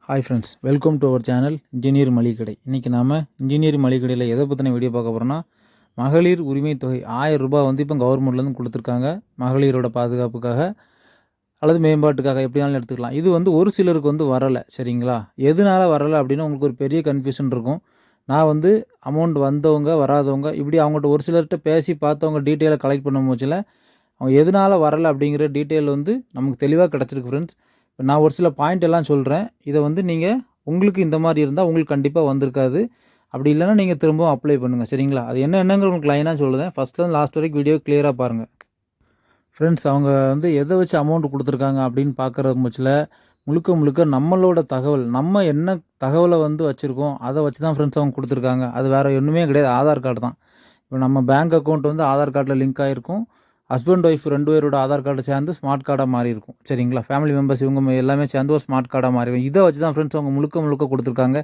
Hi friends, welcome to our channel engineer மளிகை கடை. இன்றைக்கி நாம் இன்ஜினியர் மளிகை கடையில் எதை பற்றின வீடியோ பார்க்க போகிறோன்னா, மகளிர் உரிமை தொகை 1000 ரூபாய் வந்து இப்போ கவர்மெண்ட்லேருந்து கொடுத்துருக்காங்க. மகளிரோட பாதுகாப்புக்காக அல்லது மேம்பாட்டுக்காக எப்படினாலும் எடுத்துக்கலாம். இது வந்து ஒரு சிலருக்கு வந்து வரலை, சரிங்களா? எதனால் வரலை அப்படின்னு உங்களுக்கு ஒரு பெரிய கன்ஃபியூஷன் இருக்கும். நான் வந்து அமௌண்ட் வந்தவங்க வராதவங்க இப்படி அவங்கள்ட்ட ஒரு சிலர்கிட்ட பேசி பார்த்தவங்க டீட்டெயிலை கலெக்ட் பண்ண போச்சில் அவங்க எதனால் வரலை அப்படிங்கிற டீட்டெயில் வந்து நமக்கு தெளிவாக கிடச்சிருக்கு ஃப்ரெண்ட்ஸ். இப்போ நான் ஒரு சில பாயிண்ட் எல்லாம் சொல்கிறேன். இதை வந்து நீங்கள் உங்களுக்கு இந்த மாதிரி இருந்தால் உங்களுக்கு கண்டிப்பாக வந்திருக்காது. அப்படி இல்லைன்னா நீங்கள் திரும்பவும் அப்ளை பண்ணுங்கள், சரிங்களா? அது என்னங்கிற உங்களுக்கு லைனாக சொல்லுதேன். ஃபஸ்ட்லேருந்து லாஸ்ட் வரைக்கும் வீடியோ கிளியராக பாருங்கள் ஃப்ரெண்ட்ஸ். அவங்க வந்து எதை வச்சு அமௌண்ட் கொடுத்துருக்காங்க அப்படின்னு பார்க்குற பட்சத்தில் முழுக்க நம்மளோட தகவல், நம்ம என்ன தகவலை வந்து வச்சுருக்கோம் அதை வச்சு தான் ஃப்ரெண்ட்ஸ் அவங்க கொடுத்துருக்காங்க. அது வேறு ஒன்றுமே கிடையாது, ஆதார் கார்டு தான். இப்போ நம்ம பேங்க் அக்கௌண்ட் வந்து ஆதார் கார்டில் லிங்க் ஆகிருக்கும். ஹஸ்பண்ட் ஒய்ஃப் 2 பேரோட ஆதார் கார்டு சேர்ந்து ஸ்மார்ட் கார்டாக மாறி இருக்கும், சரிங்களா? ஃபேமிலி மெம்பர்ஸ் இவங்க எல்லாமே சேர்ந்து ஒரு ஸ்மார்ட் கார்டாக மாறிடும். இதை வச்சு தான் ஃப்ரெண்ட்ஸ் அவங்க முழுக்க கொடுத்துருக்காங்க.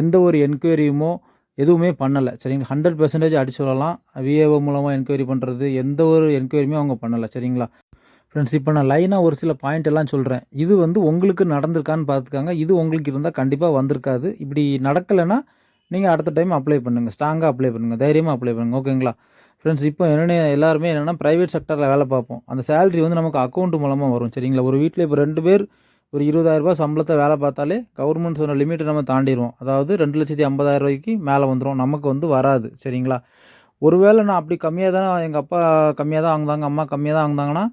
எந்த ஒரு என்கொயரியுமோ எதுவுமே பண்ணலை, சரிங்களா? 100% அடிச்சு சொல்லலாம். விஏஓ மூலமாக என்கொயரி பண்ணுறது எந்த ஒரு என்கொயரியுமே அவங்க பண்ணலை, சரிங்களா ஃப்ரெண்ட்ஸ்? இப்போ நான் லைனாக ஒரு சில பாயிண்ட் எல்லாம் சொல்கிறேன். இது வந்து உங்களுக்கு நடந்திருக்கான்னு பார்த்துக்காங்க. இது உங்களுக்கு இருந்தால் கண்டிப்பாக வந்திருக்காது. இப்படி நடக்கலைன்னா நீங்கள் அடுத்த டைம் அப்ளை பண்ணுங்கள், ஸ்ட்ராங்காக அப்ளை பண்ணுங்கள், தைரியமாக அப்ளை பண்ணுங்கள், ஓகேங்களா ஃப்ரெண்ட்ஸ்? இப்போ எல்லாருமே என்னென்னா ப்ரைவேட் செக்டரில் வேலை பார்ப்போம். அந்த சேலரி வந்து நமக்கு அக்கௌண்ட் மூலமாக வரும், சரிங்களா? ஒரு வீட்டில் இப்போ 2 பேர் ஒரு 20,000 சம்பளத்தை வேலை பார்த்தாலே கவர்மெண்ட் சொன்ன லிமிட்டை நம்ம தாண்டிடுவோம். அதாவது 2,50,000 மேலே வந்துடும், நமக்கு வந்து வராது, சரிங்களா? ஒருவேளை நான் அப்படி கம்மியாக தான், எங்கள் அப்பா கம்மியாக தான் வாங்குதாங்க, அம்மா கம்மியாக தான் வாங்குதாங்கன்னா,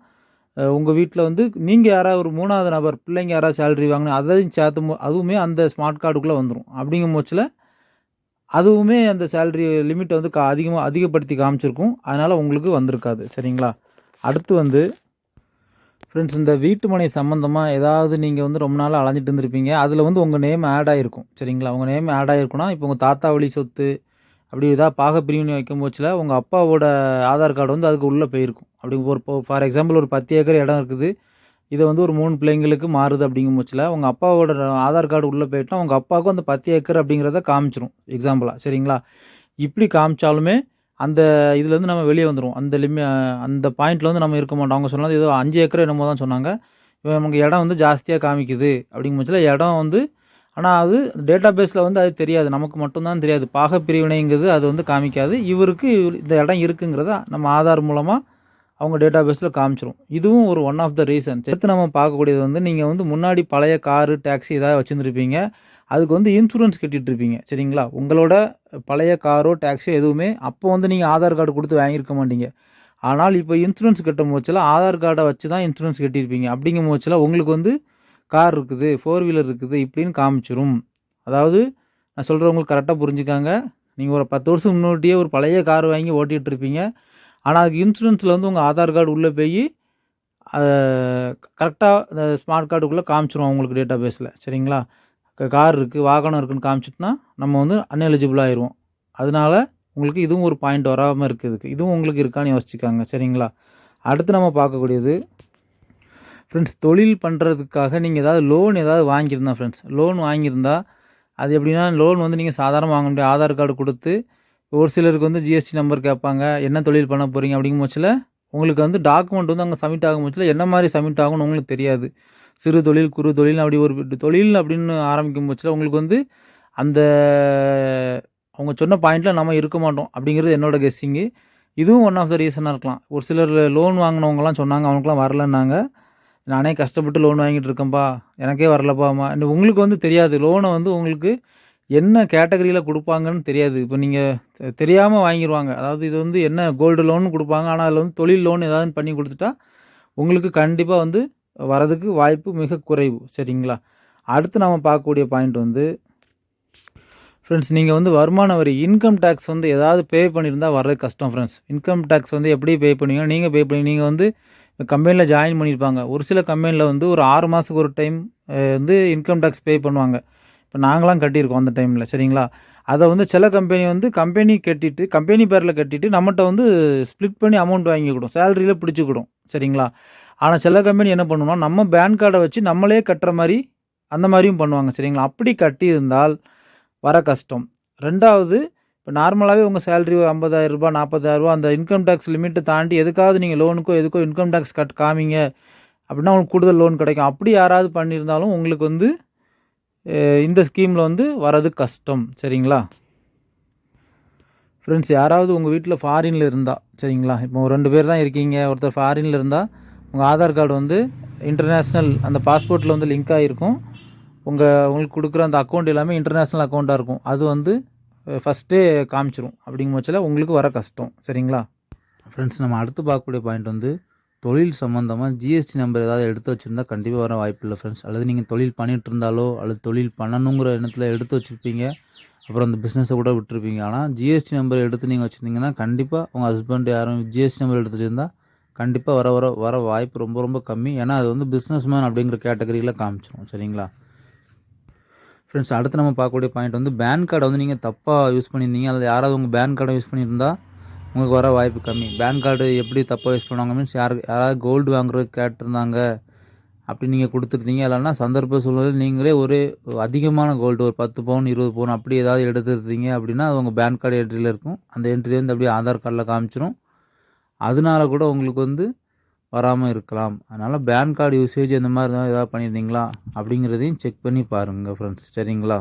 உங்கள் வீட்டில் வந்து நீங்கள் யாராவது ஒரு 3வது நபர் பிள்ளைங்க யாராவது சேலரி வாங்கினா அதையும் சேர்த்து அதுவுமே அந்த ஸ்மார்ட் கார்டுக்குள்ளே வந்துடும். அப்படிங்கும் பட்சத்தில் அதுவுமே அந்த சேலரி லிமிட்டை வந்து அதிகப்படுத்தி காமிச்சிருக்கும். அதனால் உங்களுக்கு வந்திருக்காது, சரிங்களா? அடுத்து வந்து ஃப்ரெண்ட்ஸ், இந்த வீட்டு மனை சம்மந்தமாக ஏதாவது நீங்கள் வந்து ரொம்ப நாளாக அலைஞ்சிட்டு இருந்திருப்பீங்க. அதில் வந்து உங்கள் நேம் ஆட் ஆகிருக்கும், சரிங்களா? உங்கள் நேம் ஆட் ஆகிருக்குன்னா இப்போ உங்கள் தாத்தா வழி சொத்து அப்படி ஏதாவது பாகப்பிரிவினை வைக்கும் போச்சில் உங்கள் அப்பாவோட ஆதார் கார்டு வந்து அதுக்கு உள்ளே போயிருக்கும். அப்படி ஒரு ஃபார் எக்ஸாம்பிள் ஒரு 10 ஏக்கர் இடம் இருக்குது. இதை வந்து ஒரு 3 பிள்ளைங்களுக்கு மாறுது அப்படிங்கும் பட்சத்தில் உங்கள் அப்பாவோட ஆதார் கார்டு உள்ளே போயிட்டால் உங்கள் அப்பாவுக்கும் அந்த 10 ஏக்கர் அப்படிங்கிறத காமிச்சிரும் எக்ஸாம்பிளாக, சரிங்களா? இப்படி காமிச்சாலுமே அந்த இதுலேருந்து நம்ம வெளியே வந்துடும். அந்த பாயிண்டில் வந்து நம்ம இருக்க மாட்டோம். அவங்க சொன்னது ஏதோ 5 ஏக்கர் என்னமோ தான் சொன்னாங்க. நமக்கு இடம் வந்து ஜாஸ்தியாக காமிக்குது அப்படிங்கும் பட்சத்தில் இடம் வந்து, ஆனால் அது டேட்டா பேஸில் வந்து அது தெரியாது, நமக்கு மட்டும்தான் தெரியாது. பாகப்பிரிவினைங்கிறது அது வந்து காமிக்காது. இவருக்கு இந்த இடம் இருக்குங்கிறத நம்ம ஆதார் மூலமாக அவங்க டேட்டா பேஸில் காமிச்சிரும். இதுவும் ஒரு ஒன் ஆஃப் த ரீசன். அடுத்து நம்ம பார்க்கக்கூடியது வந்து நீங்கள் வந்து முன்னாடி பழைய காரு டாக்ஸி ஏதாவது வச்சுருந்துருப்பீங்க. அதுக்கு வந்து இன்சூரன்ஸ் கட்டிகிட்ருப்பீங்க, சரிங்களா? உங்களோட பழைய காரோ டாக்ஸியோ எதுவுமே அப்போ வந்து நீங்கள் ஆதார் கார்டு கொடுத்து வாங்கியிருக்க மாட்டீங்க. ஆனால் இப்போ இன்சூரன்ஸ் கட்டும் போச்சில் ஆதார் கார்டை வச்சு தான் இன்சூரன்ஸ் கட்டியிருப்பீங்க. அப்படிங்கும் போச்சில் உங்களுக்கு வந்து கார் இருக்குது, 4 வீலர் இருக்குது இப்படின்னு காமிச்சிரும். அதாவது நான் சொல்கிறவங்களுக்கு கரெக்டாக புரிஞ்சுக்காங்க. நீங்கள் ஒரு 10 வருஷம் முன்னாடியே ஒரு பழைய கார் வாங்கி ஓட்டிகிட்டு இருப்பீங்க. ஆனால் அதுக்கு இன்சூரன்ஸில் வந்து உங்கள் ஆதார் கார்டு உள்ளே போய் கரெக்டாக இந்த ஸ்மார்ட் கார்டுக்குள்ளே காமிச்சிரும் உங்களுக்கு டேட்டா பேஸில், சரிங்களா? கார் இருக்குது, வாகனம் இருக்குதுன்னு காமிச்சிட்டுனா நம்ம வந்து அன்எலிஜிபிள் ஆயிடுவோம். அதனால உங்களுக்கு இதுவும் ஒரு பாயிண்ட் வராமல் இருக்குதுக்கு. இதுவும் உங்களுக்கு இருக்கான்னு யோசிச்சுக்காங்க, சரிங்களா? அடுத்து நம்ம பார்க்கக்கூடியது ஃப்ரெண்ட்ஸ், தொழில் பண்ணுறதுக்காக நீங்கள் ஏதாவது லோன் வாங்கியிருந்தா ஃப்ரெண்ட்ஸ், லோன் வாங்கியிருந்தா அது எப்படின்னா, லோன் வந்து நீங்கள் சாதாரணமாக வாங்க முடியாது. ஆதார் கார்டு கொடுத்து ஒரு சிலருக்கு வந்து ஜிஎஸ்டி நம்பர் கேட்பாங்க, என்ன தொழில் பண்ண போகிறீங்க அப்படிங்கும் பட்சத்தில் உங்களுக்கு வந்து டாக்குமெண்ட் வந்து அங்கே சப்மிட் ஆகும் பட்சத்தில் என்ன மாதிரி சப்மிட் ஆகும்னு உங்களுக்கு தெரியாது. சிறு தொழில், குறு தொழில், அப்படி ஒரு தொழில் அப்படின்னு ஆரம்பிக்கும் பட்சத்தில் உங்களுக்கு வந்து அந்த அவங்க சொன்ன பாயிண்டில் நம்ம இருக்க மாட்டோம் அப்படிங்கிறது என்னோட கெஸ்ஸிங்கு. இதுவும் ஒன் ஆஃப் த ரீசனாக இருக்கலாம். ஒரு சிலர் லோன் வாங்கினவங்கலாம் சொன்னாங்க, அவங்களுக்குலாம் வரலன்னாங்க. நானே கஷ்டப்பட்டு லோன் வாங்கிட்டு இருக்கேன்ப்பா, எனக்கே வரலப்பாம்மா. உங்களுக்கு வந்து தெரியாது லோனை வந்து உங்களுக்கு என்ன கேட்டகரியில் கொடுப்பாங்கன்னு தெரியாது. இப்போ நீங்கள் தெரியாமல் வாங்கிடுவாங்க. அதாவது இது வந்து என்ன கோல்டு லோன் கொடுப்பாங்க, ஆனால் அதில் வந்து தொழில் லோன் ஏதாவது பண்ணி கொடுத்துட்டா உங்களுக்கு கண்டிப்பாக வந்து வரதுக்கு வாய்ப்பு மிக குறைவு, சரிங்களா? அடுத்து நம்ம பார்க்கக்கூடிய பாயிண்ட் வந்து ஃப்ரெண்ட்ஸ், நீங்கள் வந்து வருமான வரி இன்கம் டேக்ஸ் வந்து ஏதாவது பே பண்ணியிருந்தால் வர்றது கஷ்டம் ஃப்ரெண்ட்ஸ். இன்கம் டேக்ஸ் வந்து எப்படி பே பண்ணுவீங்க? நீங்கள் வந்து கம்பெனியில் ஜாயின் பண்ணியிருப்பாங்க. ஒரு சில கம்பெனியில் வந்து ஒரு 6 மாதத்துக்கு ஒரு டைம் வந்து இன்கம் டேக்ஸ் பே பண்ணுவாங்க. இப்போ நாங்களாம் கட்டியிருக்கோம் அந்த டைமில், சரிங்களா? அதை வந்து சில கம்பெனி வந்து கம்பெனி பேரில் கட்டிட்டு நம்மகிட்ட வந்து ஸ்ப்ளிட் பண்ணி அமௌண்ட் வாங்கிக்கிடும், சேலரியில் பிடிச்சிக்கிடும், சரிங்களா? ஆனால் சில கம்பெனி என்ன பண்ணுவோம்னா நம்ம பேன் கார்டை வச்சு நம்மளே கட்டுற மாதிரி அந்த மாதிரியும் பண்ணுவாங்க, சரிங்களா? அப்படி கட்டியிருந்தால் வர கஷ்டம். 2வது, இப்போ நார்மலாகவே உங்கள் சேலரி ஒரு 50,000 40,000 அந்த இன்கம் டேக்ஸ் லிமிட்டை தாண்டி எதுக்காவது நீங்கள் லோனுக்கோ எதுக்கோ இன்கம் டேக்ஸ் காமிங்க அப்படின்னா உங்களுக்கு கூடுதல் லோன் கிடைக்கும். அப்படி யாராவது பண்ணியிருந்தாலும் உங்களுக்கு வந்து இந்த ஸ்கீமில் வந்து வரது கஷ்டம். சரிங்களா ஃப்ரெண்ட்ஸ், யாராவது உங்கள் வீட்டில் ஃபாரினில் இருந்தால், சரிங்களா, இப்போ 2 பேர் தான் இருக்கீங்க, ஒருத்தர் ஃபாரினில் இருந்தால் உங்கள் ஆதார் கார்டு வந்து இன்டர்நேஷ்னல் அந்த பாஸ்போர்ட்டில் வந்து லிங்க் ஆகிருக்கும். உங்களுக்கு கொடுக்குற அந்த அக்கௌண்ட் எல்லாமே இன்டர்நேஷ்னல் அக்கௌண்ட்டாக இருக்கும். அது வந்து ஃபஸ்ட்டே காமிச்சிரும். அப்படிங்கும் பட்சத்தில் உங்களுக்கு வர கஷ்டம். சரிங்களா ஃப்ரெண்ட்ஸ், நம்ம அடுத்து பார்க்கக்கூடிய பாயிண்ட் வந்து தொழில் சம்மந்தமாக ஜிஎஸ்டி நம்பர் ஏதாவது எடுத்து வச்சுருந்தா கண்டிப்பாக வர வாய்ப்பு இல்லை ஃப்ரெண்ட்ஸ். அல்லது நீங்கள் தொழில் பண்ணிகிட்டு இருந்தாலோ அல்லது தொழில் பண்ணணுங்கிற எண்ணத்தில் எடுத்து வச்சுருப்பீங்க, அப்புறம் அந்த பிஸ்னஸை கூட விட்டுருப்பீங்க. ஆனால் ஜிஎஸ்டி நம்பர் எடுத்து நீங்கள் வச்சுருந்தீங்கன்னா கண்டிப்பாக உங்கள் ஹஸ்பண்ட் யாரும் ஜிஎஸ்டி நம்பர் எடுத்து வச்சுருந்தா கண்டிப்பாக வர வாய்ப்பு ரொம்ப ரொம்ப கம்மி. ஏன்னா அது வந்து பிஸ்னஸ் மேன் அப்படிங்கிற கேட்டகரியில் காமிச்சிடும். சரிங்களா ஃப்ரெண்ட்ஸ், அடுத்து நம்ம பார்க்கக்கூடிய பாயிண்ட் வந்து பேன் கார்டை வந்து நீங்கள் தப்பாக யூஸ் பண்ணியிருந்தீங்க, அல்லது யாராவது உங்கள் பேன் கார்டை யூஸ் பண்ணியிருந்தா உங்களுக்கு வர வாய்ப்பு கம்மி. பேன் கார்டு எப்படி தப்பாக யூஸ் பண்ணுவாங்க மீன்ஸ் யாராவது கோல்டு வாங்குறது கேட்டிருந்தாங்க அப்படி நீங்கள் கொடுத்துருந்தீங்க, இல்லைன்னா சந்தர்ப்ப சூழ்நிலையில் நீங்களே ஒரு அதிகமான கோல்டு ஒரு 10 பவுன் 20 பவுன் அப்படி ஏதாவது எடுத்துருந்தீங்க அப்படின்னா அது உங்கள் பேன் கார்டு என்ட்ரியில் இருக்கும். அந்த என்ட்ரி வந்து அப்படியே ஆதார் கார்டில் காமிச்சிடும். அதனால கூட உங்களுக்கு வந்து வராமல் இருக்கலாம். அதனால் பேன் கார்டு யூசேஜ் இந்த மாதிரி தான் ஏதாவது பண்ணியிருந்தீங்களா அப்படிங்கிறதையும் செக் பண்ணி பாருங்கள் ஃப்ரெண்ட்ஸ். சரிங்களா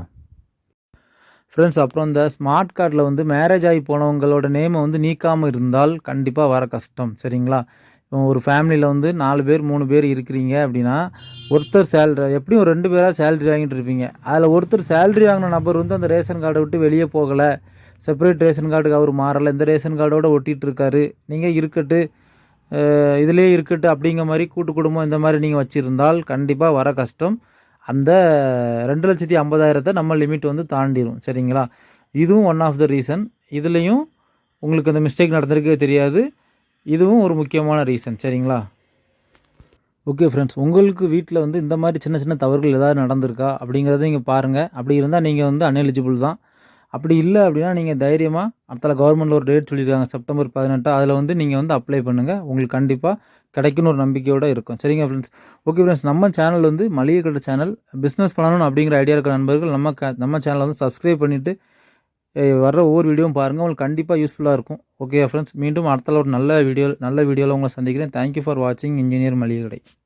ஃப்ரெண்ட்ஸ், அப்புறம் இந்த ஸ்மார்ட் கார்டில் வந்து மேரேஜ் ஆகி போனவங்களோட நேமை வந்து நீக்காமல் இருந்தால் கண்டிப்பாக வர கஷ்டம். சரிங்களா ஒரு ஃபேமிலியில் வந்து 4 பேர் 3 பேர் இருக்கிறீங்க அப்படின்னா ஒருத்தர் எப்படியும் 2 பேராக சேலரி வாங்கிட்டு இருப்பீங்க. அதில் ஒருத்தர் சேலரி வாங்கின நபர் வந்து அந்த ரேஷன் கார்டை விட்டு வெளியே போகலை, செப்பரேட் ரேஷன் கார்டுக்கு அவர் மாறலை, இந்த ரேஷன் கார்டோடு ஒட்டிகிட்டு இருக்காரு, நீங்கள் இதிலே இருக்கட்டு அப்படிங்கிற மாதிரி கூட்டு குடும்பம் இந்த மாதிரி நீங்கள் வச்சுருந்தால் கண்டிப்பாக வர கஷ்டம். அந்த 2,50,000 நம்ம லிமிட் வந்து தாண்டிடும். சரிங்களா இதுவும் ஒன் ஆஃப் த ரீசன். இதுலேயும் உங்களுக்கு அந்த மிஸ்டேக் நடந்திருக்கே தெரியாது. இதுவும் ஒரு முக்கியமான ரீசன். சரிங்களா ஓகே ஃப்ரெண்ட்ஸ், உங்களுக்கு வீட்டில் வந்து இந்த மாதிரி சின்ன சின்ன தவறுகள் ஏதாவது நடந்திருக்கா அப்படிங்கிறத நீங்கள் பாருங்கள். அப்படி இருந்தால் நீங்கள் வந்து அன்எலிஜிபிள் தான். அப்படி இல்லை அப்படின்னா நீங்கள் தைரியமாக அடுத்தால கவர்மெண்ட்டில் ஒரு டேட் சொல்லியிருக்காங்க செப்டம்பர் 18, அதில் வந்து நீங்கள் வந்து அப்ளை பண்ணுங்கள். உங்களுக்கு கண்டிப்பாக கிடைக்குன்னு ஒரு நம்பிக்கையோடு இருக்கும். சரிங்க ஃப்ரெண்ட்ஸ். ஓகே ஃப்ரெண்ட்ஸ், நம்ம சேனல் வந்து மளிகை கடை சேனல். பிஸ்னஸ் பண்ணணும் அப்படிங்கிற ஐடியா இருக்கிற நண்பர்கள் நம்ம சேனலை வந்து சப்ஸ்கிரைப் பண்ணிவிட்டு வர்ற ஒவ்வொரு வீடியோவும் பாருங்கள். உங்களுக்கு கண்டிப்பாக யூஸ்ஃபுல்லாக இருக்கும். ஓகே ஃப்ரெண்ட்ஸ், மீண்டும் அடுத்தால ஒரு நல்ல வீடியோவில் உங்களை சந்திக்கிறேன். தேங்க்யூ ஃபார் வாட்சிங் இன்ஜினியர் மளிகை கடை.